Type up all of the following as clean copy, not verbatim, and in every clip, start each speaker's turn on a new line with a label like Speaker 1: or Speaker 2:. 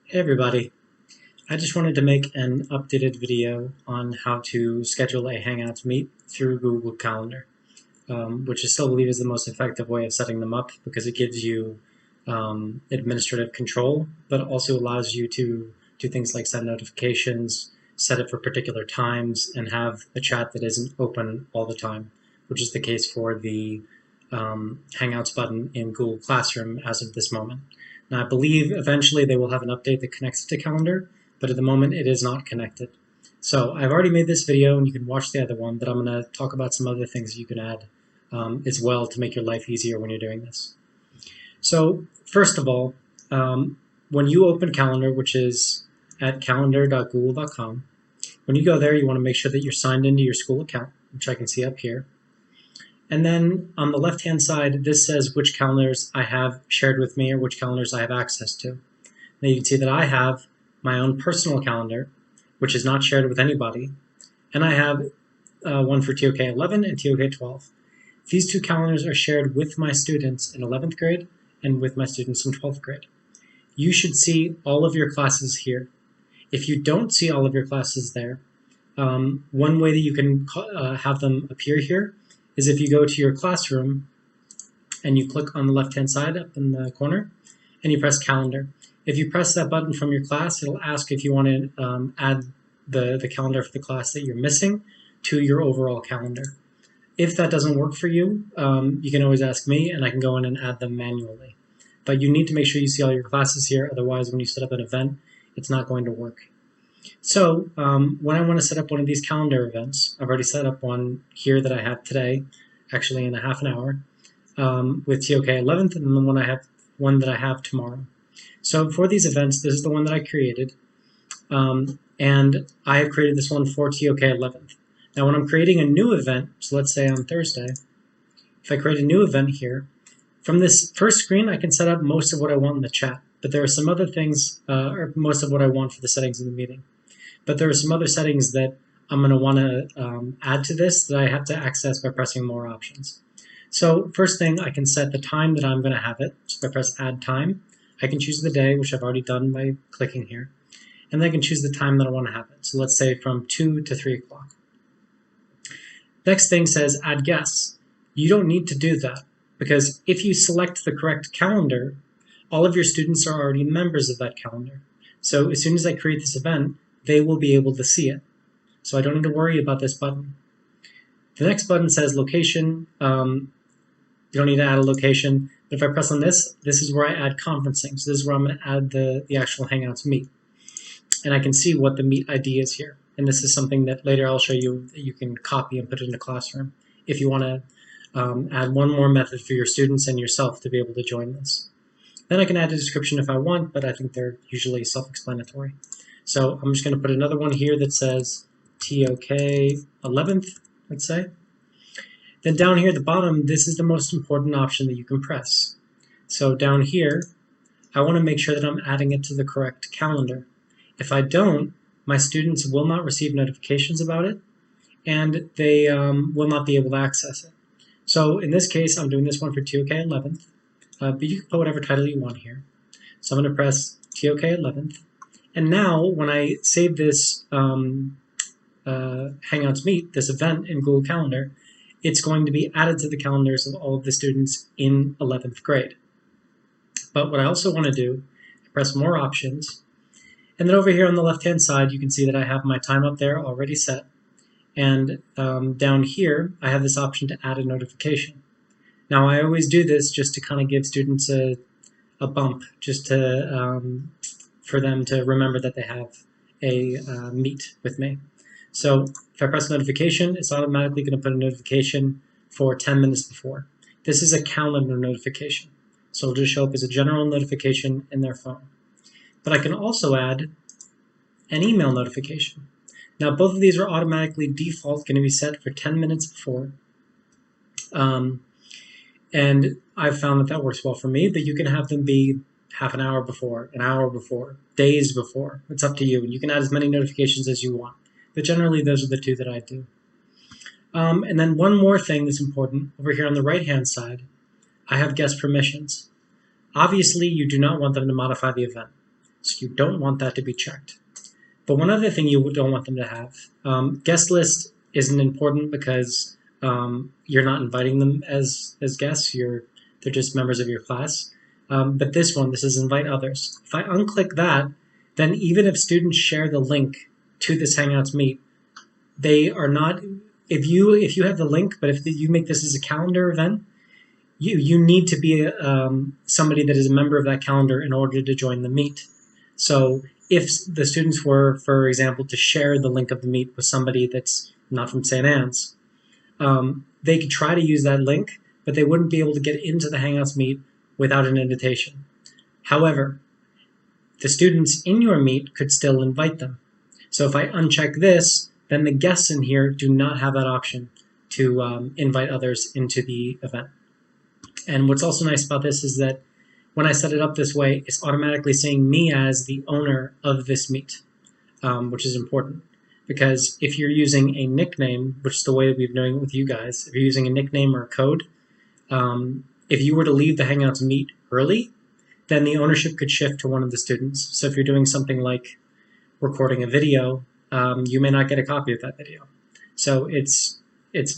Speaker 1: Hey everybody, I just wanted to make an updated video on how to schedule a Hangouts meet through Google Calendar, which I still believe is the most effective way of setting them up because it gives you administrative control, but also allows you to do things like send notifications, set it for particular times, and have a chat that isn't open all the time, which is the case for the Hangouts button in Google Classroom as of this moment. Now, I believe eventually they will have an update that connects it to Calendar, but at the moment it is not connected. So I've already made this video and you can watch the other one, but I'm going to talk about some other things you can add as well to make your life easier when you're doing this. So first of all, when you open Calendar, which is at calendar.google.com, when you go there, you want to make sure that you're signed into your school account, which I can see up here. And then on the left-hand side, this says which calendars I have shared with me or which calendars I have access to. Now you can see that I have my own personal calendar, which is not shared with anybody, and I have one for TOK 11 and TOK 12. These two calendars are shared with my students in 11th grade and with my students in 12th grade. You should see all of your classes here. If you don't see all of your classes there, one way that you can have them appear here is if you go to your classroom and you click on the left-hand side up in the corner and you press calendar. If you press that button from your class, it'll ask if you want to add the calendar for the class that you're missing to your overall calendar. If that doesn't work for you, you can always ask me and I can go in and add them manually. But you need to make sure you see all your classes here, otherwise when you set up an event, it's not going to work. So when I want to set up one of these calendar events, I've already set up one here that I have today, actually in a half an hour, with TOK 11th, and then one that I have tomorrow. So for these events, this is the one that I created, and I have created this one for TOK 11th. Now when I'm creating a new event, so let's say on Thursday, if I create a new event here, from this first screen I can set up most of what I want in the chat, but there are some other things, or most of what I want for the settings in the meeting. But there are some other settings that I'm going to want to add to this that I have to access by pressing more options. So first thing, I can set the time that I'm going to have it. So if I press add time, I can choose the day, which I've already done by clicking here. And then I can choose the time that I want to have it. So let's say from 2 to 3 o'clock. Next thing says add guests. You don't need to do that because if you select the correct calendar, all of your students are already members of that calendar. So as soon as I create this event, they will be able to see it. So I don't need to worry about this button. The next button says location. You don't need to add a location. But if I press on this, this is where I add conferencing. So this is where I'm going to add the actual Hangouts meet. And I can see what the meet ID is here. And this is something that later I'll show you that you can copy and put it in the classroom if you want to add one more method for your students and yourself to be able to join this. Then I can add a description if I want, but I think they're usually self-explanatory. So I'm just going to put another one here that says TOK 11th, let's say. Then down here at the bottom, this is the most important option that you can press. So down here, I want to make sure that I'm adding it to the correct calendar. If I don't, my students will not receive notifications about it, and they will not be able to access it. So in this case, I'm doing this one for TOK 11th, but you can put whatever title you want here. So I'm going to press TOK 11th. And now, when I save this Hangouts Meet, this event in Google Calendar, it's going to be added to the calendars of all of the students in 11th grade. But what I also want to do, I press more options, and then over here on the left-hand side, you can see that I have my time up there already set. And down here, I have this option to add a notification. Now, I always do this just to kind of give students a bump, just to for them to remember that they have a meet with me. So if I press notification, it's automatically going to put a notification for 10 minutes before. This is a calendar notification. So it'll just show up as a general notification in their phone. But I can also add an email notification. Now both of these are automatically default going to be set for 10 minutes before. And I've found that that works well for me, but you can have them be half an hour before, days before. It's up to you. You can add as many notifications as you want. But generally, those are the two that I do. And then one more thing that's important. Over here on the right-hand side, I have guest permissions. Obviously, you do not want them to modify the event. So you don't want that to be checked. But one other thing you don't want them to have, guest list isn't important because you're not inviting them as guests. They're just members of your class. But this is invite others. If I unclick that, then even if students share the link to this Hangouts Meet, they are not, if you have the link, but if you make this as a calendar event, you need to be somebody that is a member of that calendar in order to join the meet. So if the students were, for example, to share the link of the meet with somebody that's not from St. Anne's, they could try to use that link, but they wouldn't be able to get into the Hangouts Meet without an invitation. However, the students in your meet could still invite them. So if I uncheck this, then the guests in here do not have that option to invite others into the event. And what's also nice about this is that when I set it up this way, it's automatically saying me as the owner of this meet, which is important. Because if you're using a nickname, which is the way that we've been doing it with you guys, if you're using a nickname or a code, if you were to leave the Hangouts Meet early, then the ownership could shift to one of the students. So if you're doing something like recording a video, you may not get a copy of that video. So it's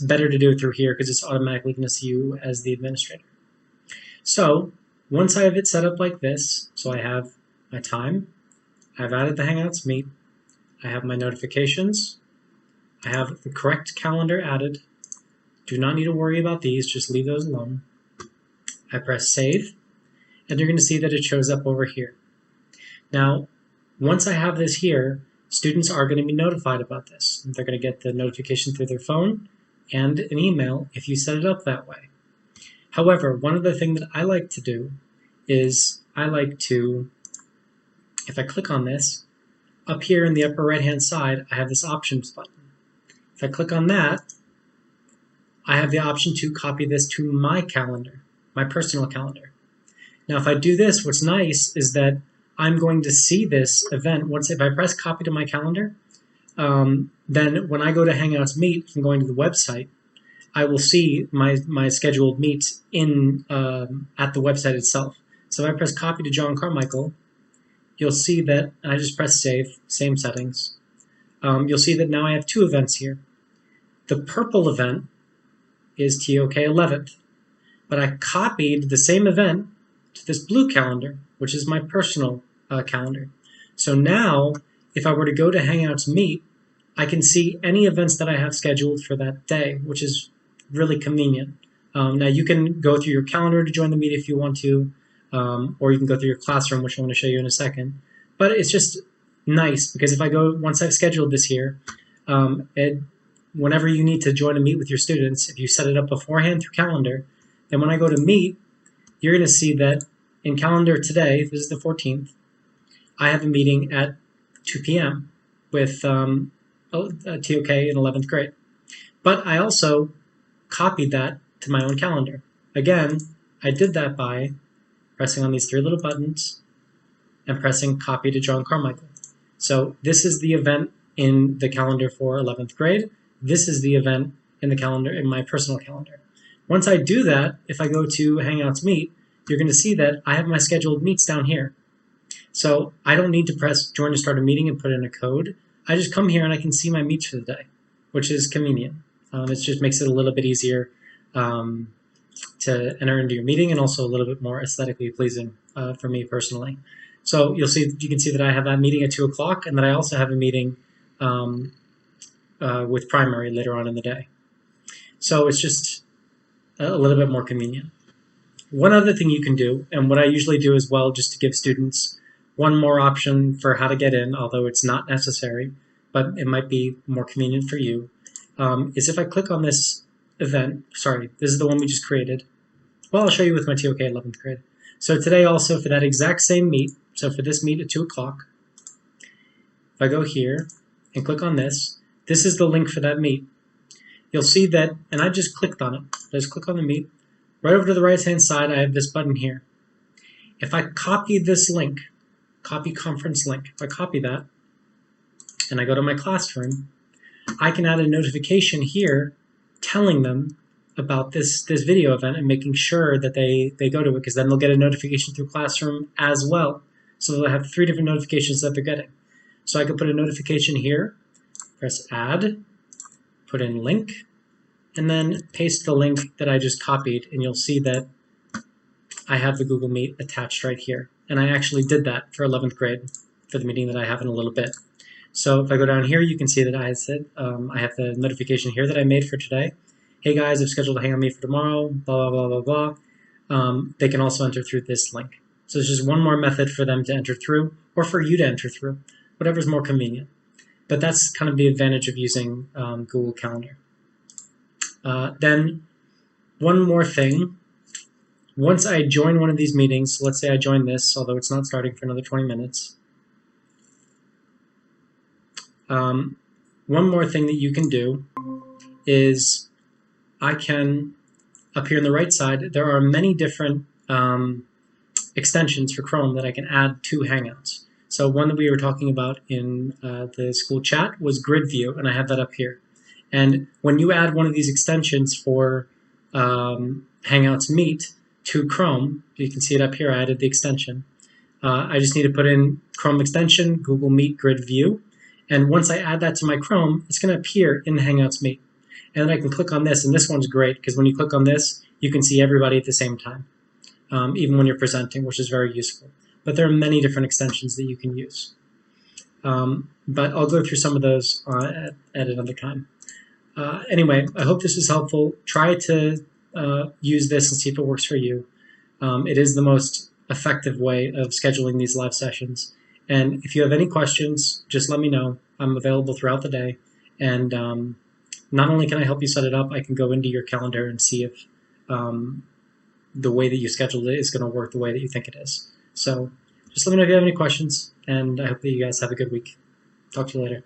Speaker 1: better to do it through here because it's automatically going to see you as the administrator. So once I have it set up like this, so I have my time, I've added the Hangouts Meet, I have my notifications, I have the correct calendar added. Do not need to worry about these, just leave those alone. I press save, and you're going to see that it shows up over here. Now, once I have this here, students are going to be notified about this. They're going to get the notification through their phone and an email if you set it up that way. However, one other thing that I like to do is if I click on this, up here in the upper right-hand side, I have this options button. If I click on that, I have the option to copy this to my calendar, my personal calendar. Now, if I do this, what's nice is that I'm going to see this event. If I press copy to my calendar, then when I go to Hangouts Meet from going to the website, I will see my scheduled meets at the website itself. So if I press copy to John Carmichael, you'll see that, and I just press save, same settings. You'll see that now I have two events here. The purple event is TOK 11th, but I copied the same event to this blue calendar, which is my personal calendar. So now, if I were to go to Hangouts Meet, I can see any events that I have scheduled for that day, which is really convenient. Now you can go through your calendar to join the meet if you want to, or you can go through your classroom, which I'm going to show you in a second. But it's just nice because if I go, once I've scheduled this here, whenever you need to join a meet with your students, if you set it up beforehand through calendar, then when I go to meet, you're going to see that in calendar today, this is the 14th, I have a meeting at 2 p.m. with TOK in 11th grade. But I also copied that to my own calendar. Again, I did that by pressing on these three little buttons and pressing copy to John Carmichael. So this is the event in the calendar for 11th grade. This is the event in the calendar in my personal calendar. Once I do that, if I go to Hangouts Meet, you're going to see that I have my scheduled meets down here. So I don't need to press join to start a meeting and put in a code. I just come here and I can see my meets for the day, which is convenient. It just makes it a little bit easier to enter into your meeting and also a little bit more aesthetically pleasing for me personally. So you can see that I have that meeting at 2 o'clock and that I also have a meeting with primary later on in the day. So it's just a little bit more convenient. One other thing you can do, and what I usually do as well just to give students one more option for how to get in, although it's not necessary, but it might be more convenient for you, is if I click on this event, sorry, this is the one we just created. Well, I'll show you with my TOK 11th grade. So today also for that exact same meet, so for this meet at 2 o'clock, if I go here and click on this is the link for that meet. You'll see that, and I just clicked on it. Just click on the meet. Right over to the right-hand side, I have this button here. If I copy this link, copy conference link, if I copy that, and I go to my classroom, I can add a notification here telling them about this video event and making sure that they go to it, because then they'll get a notification through Classroom as well. So they'll have 3 different notifications that they're getting. So I could put a notification here, press add, put in link, and then paste the link that I just copied, and you'll see that I have the Google Meet attached right here. And I actually did that for 11th grade for the meeting that I have in a little bit. So if I go down here, you can see that I said I have the notification here that I made for today. Hey guys, I've scheduled a Hangout Meet for tomorrow, blah, blah, blah, blah, blah. They can also enter through this link. So it's just one more method for them to enter through, or for you to enter through, whatever's more convenient. But that's kind of the advantage of using Google Calendar. Then one more thing. Once I join one of these meetings, let's say I join this, although it's not starting for another 20 minutes. One more thing that you can do is I can, up here on the right side, there are many different extensions for Chrome that I can add to Hangouts. So one that we were talking about in the school chat was Grid View, and I have that up here. And when you add one of these extensions for Hangouts Meet to Chrome, you can see it up here, I added the extension. I just need to put in Chrome extension, Google Meet Grid View, and once I add that to my Chrome, it's going to appear in the Hangouts Meet. And then I can click on this, and this one's great, because when you click on this, you can see everybody at the same time, even when you're presenting, which is very useful. But there are many different extensions that you can use. But I'll go through some of those at another time. Anyway, I hope this was helpful. Try to use this and see if it works for you. It is the most effective way of scheduling these live sessions. And if you have any questions, just let me know. I'm available throughout the day. And not only can I help you set it up, I can go into your calendar and see if the way that you scheduled it is going to work the way that you think it is. So just let me know if you have any questions, and I hope that you guys have a good week. Talk to you later.